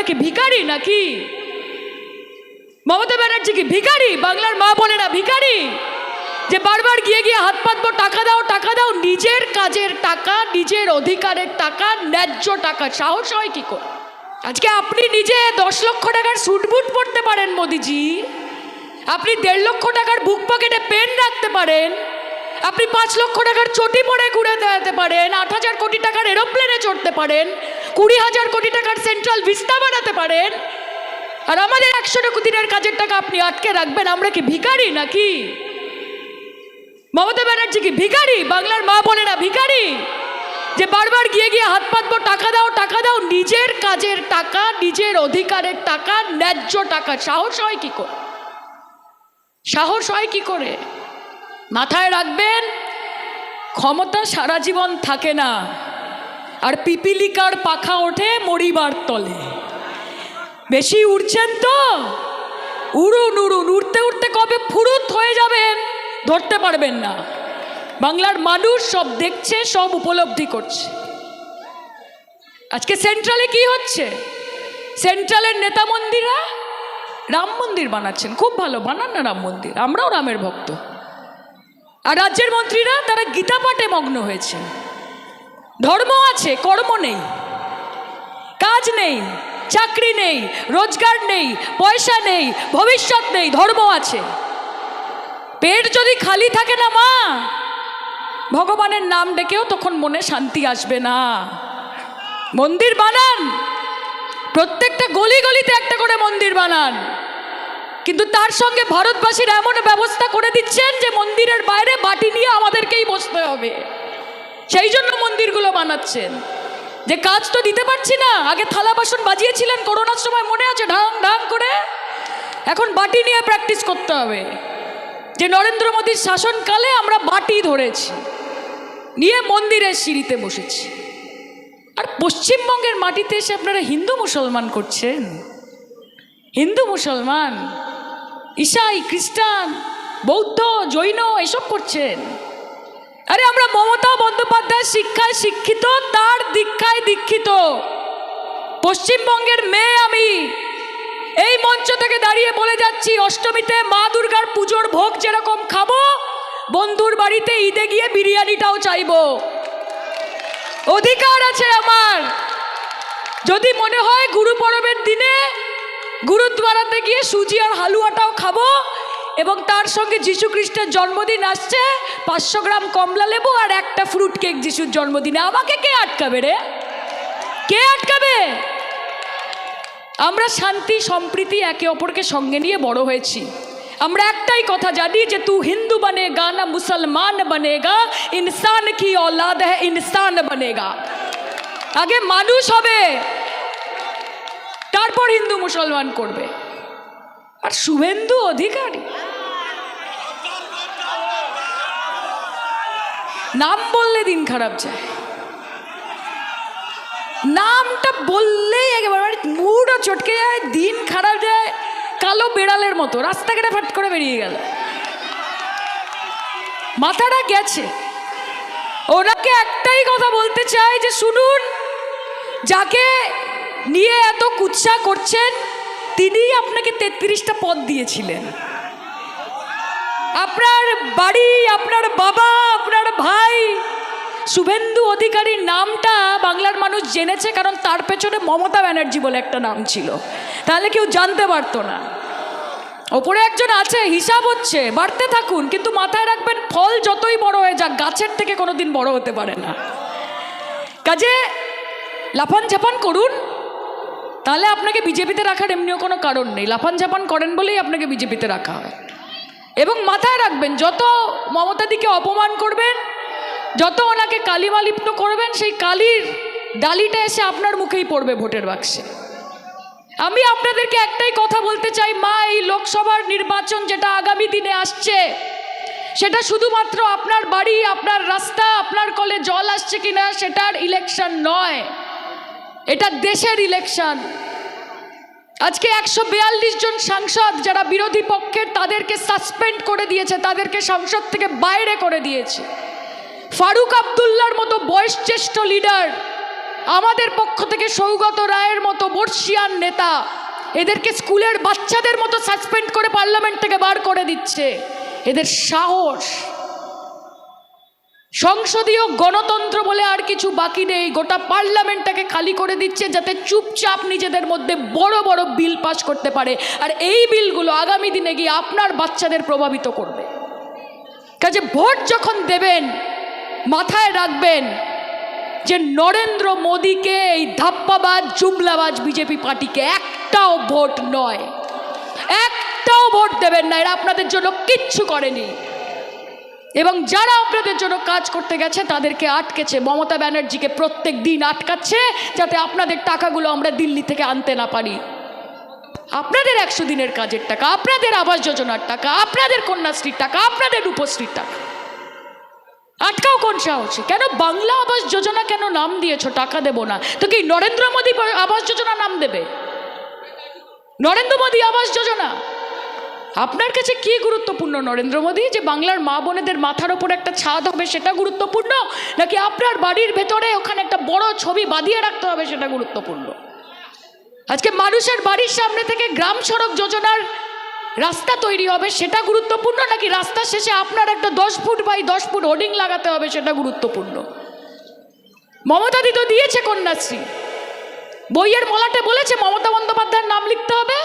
কি ভিখারি নাকি? মমতা ব্যানার্জি কি ভিখারি? বাংলার মা বোনেরা ভিখারি যে বারবার গিয়ে গিয়ে হাত পাতবো, টাকা দাও টাকা দাও? নিজের কাজের টাকা, নিজের অধিকারের টাকা, ন্যায্য টাকা সাহস হয় কি করে? আজকে আপনি নিজে 10 লক্ষ টাকার স্যুটবুট পরতে পারেন মোদিজি, আপনি 1.5 লক্ষ টাকার বুক পকেটে পেন রাখতে পারেন, আপনি 5 লক্ষ টাকার চটি পরে ঘুরে বেড়াতে পারেন, 8,000 কোটি টাকার এরোপ্লেনে চড়তে পারেন, 20,000 কোটি টাকার সেন্ট্রাল ভিস্তা বানাতে পারেন, আর আমাদের 100 দিনের কাজের টাকা আপনি আটকে রাখবেন? আমরা কি ভিখারি নাকি? মমতা ব্যানার্জি কি ভিখারি? বাংলার মা বোনেরা ভিখারি যে বারবার গিয়ে গিয়ে হাত পাতবো, টাকা দাও টাকা দাও? নিজের কাজের টাকা, নিজের অধিকারের টাকা, ন্যায্য টাকা সাহস হয় কি করে? সাহস হয় কি করে? মাথায় রাখবেন, ক্ষমতা সারা জীবন থাকে না, আর পিপিলিকার পাখা ওঠে মরিবার তলে। বেশি উড়ছেন তো উড়ুন উড়ুন, উড়তে উড়তে কবে ফুরুত হয়ে যাবেন ধরতে পারবেন না। বাংলার মানুষ সব দেখছে, সব উপলব্ধি করছে। আজকে সেন্ট্রালে কি হচ্ছে? সেন্ট্রালের নেতা মন্দিরা রাম মন্দির বানাচ্ছেন, খুব ভালো, বানান না রাম মন্দির, আমরাও রামের ভক্ত। আর রাজ্যের মন্ত্রীরা তারা গীতা পাঠে মগ্ন হয়েছে। ধর্ম আছে, কর্ম নেই, কাজ নেই, চাকরি নেই, রোজগার নেই, পয়সা নেই, ভবিষ্যৎ নেই, ধর্ম আছে। পেট যদি খালি থাকে না মা, ভগবানের নাম ডেকেও তখন মনে শান্তি আসবে না। মন্দির বানান, প্রত্যেকটা গলি গলিতে একটা করে মন্দির বানান, কিন্তু তার সঙ্গে ভারতবাসীর এমন ব্যবস্থা করে দিচ্ছেন যে মন্দিরের বাইরে বাটি নিয়ে আমাদেরকেই বসতে হবে। সেই জন্য মন্দিরগুলো বানাচ্ছেন, যে কাজ তো দিতে পারছি না। আগে থালা বাসন বাজিয়েছিলেন করোনার সময়, মনে আছে, ঢাং ঢাং করে। এখন বাটি নিয়ে প্র্যাকটিস করতে হবে, যে নরেন্দ্র মোদীর শাসনকালে আমরা বাটি ধরেছি, নিয়ে মন্দিরের সিঁড়িতে বসেছি। আর পশ্চিমবঙ্গের মাটিতে এসে আপনারা হিন্দু মুসলমান করছেন। হিন্দু মুসলমান, ঈসাই, খ্রিস্টান, বৌদ্ধ, জৈন এসব করছেন। আরে আমরা মমতা বন্দ্যোপাধ্যায়ের শিক্ষায় শিক্ষিত, তার দীক্ষায় দীক্ষিত। পশ্চিমবঙ্গের মেয়ে আমি, এই মঞ্চ থেকে দাঁড়িয়ে বলে যাচ্ছি, অষ্টমীতে মা দুর্গার পুজোর ভোগ যেরকম খাবো, বন্ধুর বাড়িতে ঈদে গিয়ে বিরিয়ানিটাও চাইবো। অধিকার আছে আমার। যদি মনে হয় গুরু পরবের দিনে গুরুদ্বারাতে গিয়ে সুজি আর হালুয়াটাও খাবো, এবং তার সঙ্গে যীশু খ্রিস্টের জন্মদিন আসছে, 500 গ্রাম কমলা লেবু আর একটা ফ্রুট কেক যিশুর জন্মদিনে, আমাকে কে আটকাবে রে? কে আটকাবে? আমরা শান্তি সম্প্রীতি একে অপরকে সঙ্গে নিয়ে বড় হয়েছি। আমরা একটাই কথা জানি যে তু হিন্দু বনেগা না মুসলমান বনেগা, ইনসান কি औलाद है ইনসান বনেগা। আগে মানুষ হবে, তারপর হিন্দু মুসলমান করবে। আর শুভেন্দু অধিকারী নাম বললে দিন খারাপ যায়, নামটা বললেই একেবারে মুডও চটকে যায়, দিন খারাপ যায়, কালো বেড়ালের মতো রাস্তাঘাটে ফাট করে বেরিয়ে গেল। মাথাটা গেছে। ওনাকে একটাই কথা বলতে চাই যে শুনুন, যাকে নিয়ে এত কুৎসা করছেন তিনিই আপনাকে 33টা পদ দিয়েছিলেন। আপনার বাড়ি, আপনার বাবা, আপনার ভাই শুভেন্দু অধিকারীর নামটা বাংলার মানুষ জেনেছে, কারণ তার পেছনে মমতা ব্যানার্জি বলে একটা নাম ছিল, তাহলে কেউ জানতে পারতো না। ওপরে একজন আছে, হিসাব হচ্ছে, বাড়তে থাকুন, কিন্তু মাথায় রাখবেন ফল যতই বড় হয়ে যাক গাছের থেকে কোনোদিন বড় হতে পারে না। কাজে লাফান ঝাপান করুন, তাহলে আপনাকে বিজেপিতে রাখার এমনিও কোনো কারণ নেই। লাফান ঝাপান করেন বলেই আপনাকে বিজেপিতে রাখা হয়। এবং মাথায় রাখবেন, যত মমতাদিকে অপমান করবেন, যত ওনাকে কালিমালিপ্ত করবেন, সেই কালির ডালিটা এসে আপনার মুখেই পড়বে ভোটের বাক্সে। আমি আপনাদেরকে একটাই কথা বলতে চাই, মা, এই লোকসভার নির্বাচন যেটা আগামী দিনে আসছে, সেটা শুধুমাত্র আপনার বাড়ি, আপনার রাস্তা, আপনার কলে জল আসছে কিনা সেটার ইলেকশন নয়, এটা দেশের ইলেকশন। আজকে 142 জন সাংসদ যারা বিরোধী পক্ষের, তাদেরকে সাসপেন্ড করে দিয়েছে, তাদেরকে সংসদ থেকে বাইরে করে দিয়েছে। ফারুক আবদুল্লার মতো বয়সজ্যেষ্ঠ লিডার আমাদের পক্ষ থেকে সৌগত রায়ের মতো বর্ষিয়ান নেতা এদেরকে স্কুলের বাচ্চাদের মতো সাসপেন্ড করে পার্লামেন্ট থেকে বার করে দিচ্ছে। এদের সাহস! সংসদীয় গণতন্ত্র বলে আর কিছু বাকি নেই, গোটা পার্লামেন্টটাকে খালি করে দিচ্ছে যাতে চুপচাপ নিজেদের মধ্যে বড় বড় বিল পাস করতে পারে। আর এই বিলগুলো আগামী দিনে গিয়ে আপনার বাচ্চাদের প্রভাবিত করবে। কাজে ভোট যখন দেবেন মাথায় রাখবেন যে নরেন্দ্র মোদীকে, এই ধাপ্পাবাজ জুমলাবাজ বিজেপি পার্টিকে একটাও ভোট নয়, একটাও ভোট দেবেন না। এরা আপনাদের জন্য কিচ্ছু করেনি এবং যারা আপনাদের জন্য কাজ করতে গেছে তাদেরকে আটকেছে। মমতা ব্যানার্জিকে প্রত্যেক দিন আটকাচ্ছে যাতে আপনাদের টাকাগুলো আমরা দিল্লি থেকে আনতে না পারি। আপনাদের 100 দিনের কাজের টাকা, আপনাদের আবাস যোজনার টাকা, আপনাদের কন্যাশ্রীর টাকা, আপনাদের রূপশ্রীর টাকা আটকাও কোন সাহসে? কেন বাংলা আবাস যোজনা কেন নাম দিয়েছো? টাকা দেব না তো কি নরেন্দ্র মোদী আবাস যোজনা নাম দেবে? নরেন্দ্র মোদী আবাস যোজনা আপনার কাছে কি গুরুত্বপূর্ণ? নরেন্দ্র মোদী যে বাংলার মা বোনেদের মাথার ওপর একটা ছাদ হবে সেটা গুরুত্বপূর্ণ, নাকি আপনার বাড়ির ভেতরে ওখানে একটা বড় ছবি বাঁধিয়ে রাখতে হবে সেটা গুরুত্বপূর্ণ? আজকে মানুষের বাড়ির সামনে থেকে গ্রাম সড়ক যোজনার রাস্তা তৈরি হবে সেটা গুরুত্বপূর্ণ, নাকি রাস্তার শেষে আপনার একটা 10 ফুট বাই 10 ফুট হোর্ডিং লাগাতে হবে সেটা গুরুত্বপূর্ণ? মমতা দি তো দিয়েছে কন্যাশ্রী, বইয়ের মলাটে বলেছে মমতা বন্দ্যোপাধ্যায়ের নাম লিখতে হবে।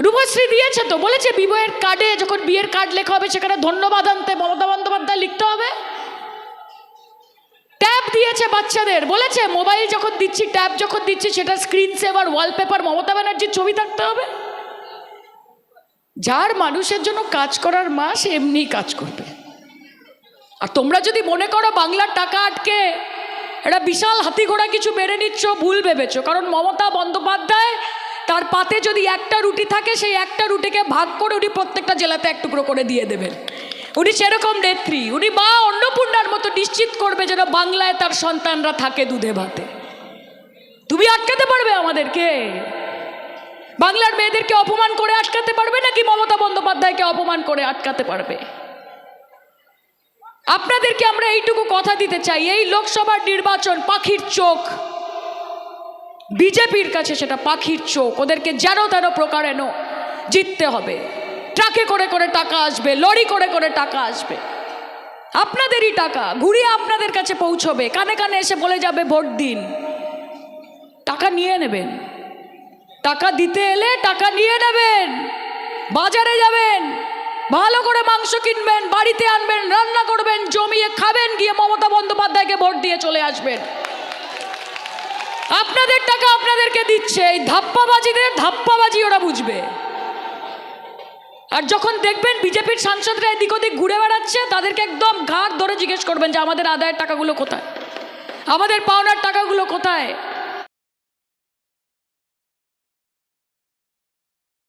রূপশ্রী দিয়েছে তো, বলেছে বিবাহের কার্ডে যখন বিয়ের কার্ড লেখা হবে সেখানে ধন্যবাদ আনতে মমতা বন্দ্যোপাধ্যায় লিখতে হবে। ট্যাব দিয়েছে বাচ্চাদের, বলেছে মোবাইল যখন দিচ্ছি, ট্যাব যখন দিচ্ছি সেটা স্ক্রিন সেভার ওয়ালপেপার মমতা ব্যানার্জির ছবি থাকতে হবে। যার মানুষের জন্য কাজ করার মা সে এমনিই কাজ করবে। আর তোমরা যদি মনে করো বাংলার টাকা আটকে এটা বিশাল হাতি ঘোড়া কিছু মেরে নিচ্ছ, ভুল ভেবেছো। কারণ মমতা বন্দ্যোপাধ্যায় তার পাতে যদি একটা রুটি থাকে সেই একটা রুটিকে ভাগ করে উনি প্রত্যেকটা জেলাতে এক টুকরো করে দিয়ে দেবেন। উনি সেরকম নেত্রী, উনি মা অন্নপূর্ণার মতো নিশ্চিত করবে যেন বাংলায় তার সন্তানরা থাকে দুধে ভাতে। তুমি আটকাতে পারবে আমাদেরকে? বাংলার মেয়েদেরকে অপমান করে আটকাতে পারবে নাকি মমতা বন্দ্যোপাধ্যায়কে অপমান করে আটকাতে পারবে? আপনাদেরকে আমরা এইটুকু কথা দিতে চাই, এই লোকসভার নির্বাচন পাখির চোখ, বিজেপির কাছে সেটা পাখির চোখ। ওদেরকে যেন তেন প্রকারেণ জিততে হবে। ট্রাকে করে করে টাকা আসবে, লরি করে করে টাকা আসবে, আপনাদেরই টাকা ঘুরিয়ে আপনাদের কাছে পৌঁছবে, কানে কানে এসে বলে যাবে ভোট দিন। টাকা নিয়ে নেবেন, টাকা দিতে এলে টাকা নিয়ে নেবেন, বাজারে যাবেন, ভালো করে মাংস কিনবেন, বাড়িতে আনবেন, রান্না করবেন, জমিয়ে খাবেন, গিয়ে মমতা বন্দ্যোপাধ্যায়কে ভোট দিয়ে চলে আসবেন। আপনাদের টাকা আপনাদেরকে দিচ্ছে, এই ধাপ্পাবাজিদের ধাপ্পাবাজি ওরা বুঝবে। আর যখন দেখবেন বিজেপির সাংসদরা এদিক ওদিক ঘুরে বেড়াচ্ছে, তাদেরকে একদম ঘাড় ধরে জিজ্ঞেস করবেন যে আমাদের আদায়ের টাকাগুলো কোথায়, আমাদের পাওনার টাকাগুলো কোথায়।